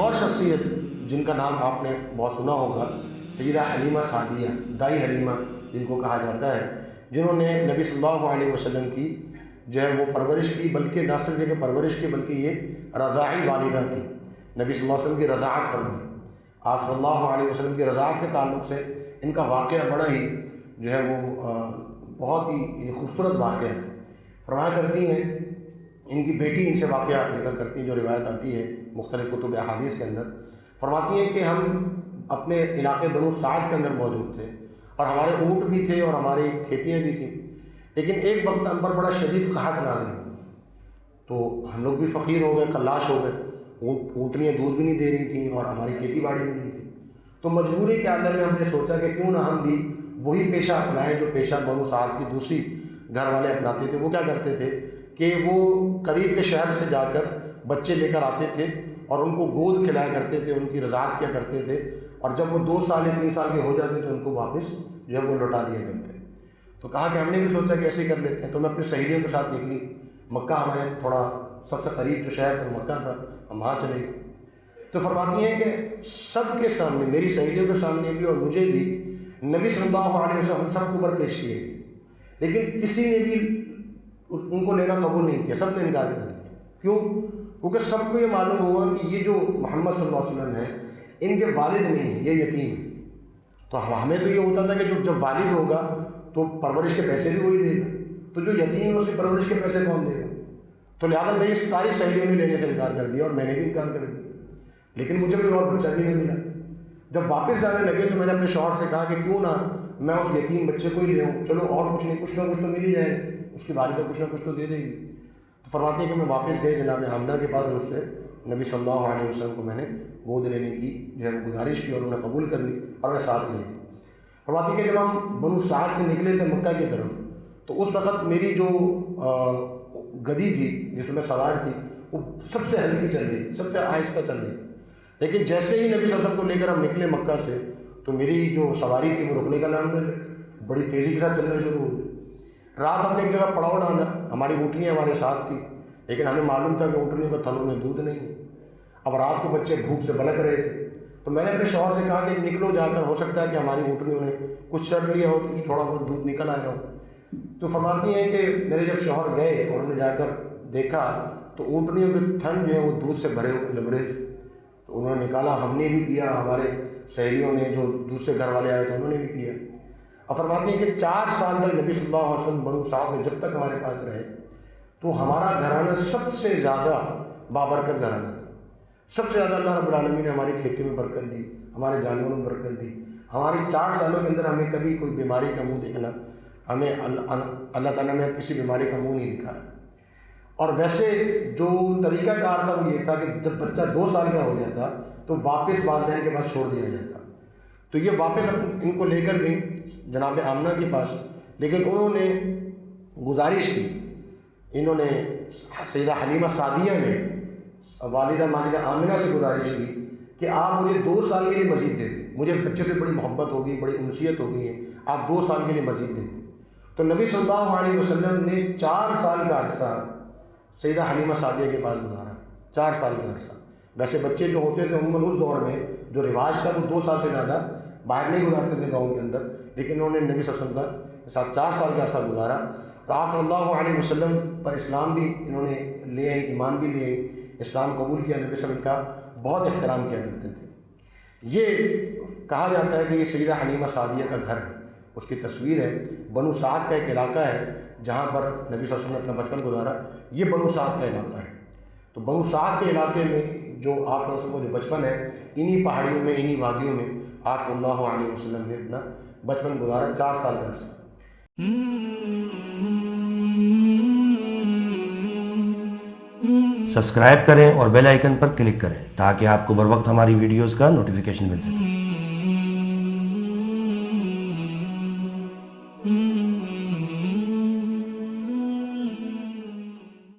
اور شخصیت جن کا نام آپ نے بہت سنا ہوگا، سیدہ حلیمہ سعدیہ، دائی حلیمہ جن کو کہا جاتا ہے، جنہوں نے نبی صلی اللہ علیہ وسلم کی جو ہے وہ پرورش کی، بلکہ نہ صرف یہ کہ پرورش کی بلکہ یہ رضاعی والدہ تھی، نبی صلی اللہ علیہ وسلم کی رضاعت فرمائی۔ آپ صلی اللہ علیہ وسلم کی رضاعت کے تعلق سے ان کا واقعہ بڑا ہی جو ہے وہ بہت ہی خوبصورت واقعہ ہے۔ فرمایا کرتی ہیں، ان کی بیٹی ان سے واقعہ ذکر کرتی ہیں جو روایت آتی ہے مختلف کتب احادیث کے اندر، فرماتی ہیں کہ ہم اپنے علاقے بنو سعد کے اندر موجود تھے اور ہمارے اونٹ بھی تھے اور ہماری کھیتیاں بھی تھیں، لیکن ایک وقت ہم پر بڑا شدید قحط نازل ہوا، تو ہم لوگ بھی فقیر ہو گئے، قلاش ہو گئے، اونٹنیاں دودھ بھی نہیں دے رہی تھیں اور ہماری کھیتی باڑی بھی نہیں تھی، تو مجبوری کے اندر میں ہم نے سوچا کہ کیوں نہ ہم بھی وہی پیشہ اپنائیں جو پیشہ بنو سعد کی دوسری گھر والے اپناتے تھے۔ وہ کیا کرتے تھے کہ وہ قریب کے شہر سے جا کر بچے لے کر آتے تھے اور ان کو گود کھلایا کرتے تھے، ان کی رضاعت کیا کرتے تھے، اور جب وہ 2 سال یا 3 سال کے ہو جاتے تو ان کو واپس جو ہے وہ لوٹا دیا کرتے۔ تو کہا کہ ہم نے بھی سوچا کہ ایسے ہی کر لیتے ہیں، تو میں اپنی سہیلیوں کے ساتھ نکلی، مکہ ہمارے تھوڑا سب سے قریب جو شہر تھا مکہ تھا، ہم وہاں چلے گئے۔ تو فرماتی ہیں کہ سب کے سامنے، میری سہیلیوں کے سامنے بھی اور مجھے بھی نبی صلی اللہ علیہ وسلم سب کو اوپر پیش کیے، لیکن کسی نے بھی ان کو لینا قبول نہیں کیا، سب نے انکار کر دیا۔ کیوں؟ کیونکہ سب کو یہ معلوم ہوا کہ یہ جو محمد صلی اللہ علیہ وسلم ہیں ان کے والد نہیں ہیں، یہ یتیم ہیں۔ تو ہمیں تو یہ ہوتا تھا کہ جب والد ہوگا تو پرورش کے پیسے بھی وہی دے گا، تو جو یتیم ہے اسے پرورش کے پیسے کون دے گا؟ تو لہٰذا میری ساری سہیلیوں نے لینے سے انکار کر دیا اور میں نے بھی انکار کر دیا، لیکن مجھے کوئی اور بچہ بھی نہیں ملا۔ جب واپس جانے لگے تو میں نے اپنے شوہر سے کہا کہ کیوں نہ میں اس یتیم بچے کو ہی لے آؤں، چلو اور کچھ نہیں، کچھ نہ کچھ تو مل ہی جائے، اس کی والدہ کچھ نہ کچھ تو دے دے گی۔ تو فرماتے ہیں کہ میں واپس گئے جناب آمنہ کے پاس، اس سے نبی صلی اللہ علیہ وسلم کو میں نے گود لینے کی جو ہے وہ گزارش کی اور انہوں نے قبول کر لی اور میں ساتھ لے۔ فرماتی ہے کہ جب ہم بنو سعد سے نکلے تھے مکہ کی طرف، تو اس وقت میری جو گدی تھی جس میں سوار تھی وہ سب سے ہلکی چل رہی، سب سے آہستہ چل رہی، لیکن جیسے ہی نبی صلی اللہ علیہ وسلم کو لے کر ہم نکلے مکہ سے تو میری جو سواری تھی وہ رکنے کا نام نہیں، بڑی تیزی کے ساتھ چلنا شروع ہو گئی۔ رات ہم نے ایک جگہ پڑاؤ ڈالا، ہماری اونٹنیاں ہمارے ساتھ تھیں، لیکن ہمیں معلوم تھا کہ اونٹنیوں کے تھنوں میں دودھ نہیں، اب رات کو بچے بھوک سے بلک رہے تھے، تو میں نے اپنے شوہر سے کہا کہ نکلو جا کر، ہو سکتا ہے کہ ہماری اونٹنیوں نے کچھ چڑھ لیا ہو، کچھ تھوڑا بہت دودھ نکل آیا ہو۔ تو فرماتی ہیں کہ میرے جب شوہر گئے اور انہوں نے جا کر دیکھا تو اونٹنیوں کے تھن جو ہے وہ دودھ سے بھرے ہوئے لبڑے تھے، تو انہوں نے نکالا، ہم نے بھی پیا، ہمارے سہیلیوں نے جو دوسرے گھر والے آئے تھے انہوں نے بھی پیا۔ اور فرماتی ہیں کہ 4 سال تک نبی صلی اللہ علیہ وسلم بنو سعد میں جب تک ہمارے پاس رہے تو ہمارا گھرانہ سب سے زیادہ بابرکت گھرانہ تھا، سب سے زیادہ اللہ رب العالمین نے ہماری کھیتی میں برکت دی، ہمارے جانوروں میں برکت دی، ہماری 4 سالوں کے اندر ہمیں کبھی کوئی بیماری کا منہ دیکھنا، ہمیں اللہ تعالیٰ نے کسی بیماری کا منہ نہیں دکھایا۔ اور ویسے جو طریقہ کار تھا وہ یہ تھا کہ جب بچہ 2 سال کا ہو جاتا تو واپس والدین کے پاس چھوڑ دیا جاتا، تو یہ واپس ان کو لے کر گئی جناب آمنہ کے پاس، لیکن انہوں نے گزارش کی، انہوں نے سیدہ حلیمہ سعدیہ نے والدہ ماجدہ آمنہ سے گزارش کی کہ آپ مجھے 2 سال کے لیے مزید دے دیں، مجھے اس بچے سے بڑی محبت ہوگی، بڑی انسیت ہو گئی ہے، آپ 2 سال کے لیے مزید دے دیں۔ تو نبی صلی اللہ علیہ وسلم نے 4 سال کا عرصہ سیدہ حلیمہ سعدیہ کے پاس گزارا، 4 سال کا عرصہ۔ ویسے بچے جو ہوتے تھے عموماً اس دور میں جو رواج تھا وہ 2 سال سے زیادہ باہر نہیں گزارتے تھے گاؤں کے اندر، لیکن انہوں نے نبی صلی اللہ علیہ وسلم کے ساتھ 4 سال کا عرصہ گزارا، اور آپ صلی اللہ علیہ وسلم پر اسلام بھی انہوں نے لے آئے، ایمان بھی لے آئے، اسلام قبول کیا، نبی صلی اللہ علیہ وسلم کا بہت احترام کیا کرتے تھے۔ یہ کہا جاتا ہے کہ یہ سیدہ حلیمہ سعدیہ کا گھر ہے، اس کی تصویر ہے، بنو سعد کا ایک علاقہ ہے جہاں پر نبی صلی اللہ علیہ وسلم نے اپنا بچپن گزارا، یہ بنو سعد کا علاقہ ہے۔ تو بنو سعد کے علاقے میں جو آپ صلی اللہ علیہ وسلم کا جو بچپن ہے، انہی پہاڑیوں میں، انہی وادیوں میں آپ صلی اللہ علیہ وسلم نے اپنا بچپن گزارا، 4 سال کا عرصہ۔ سبسکرائب کریں اور بیل آئیکن پر کلک کریں تاکہ آپ کو بر وقت ہماری ویڈیوز کا نوٹیفیکیشن مل سکے۔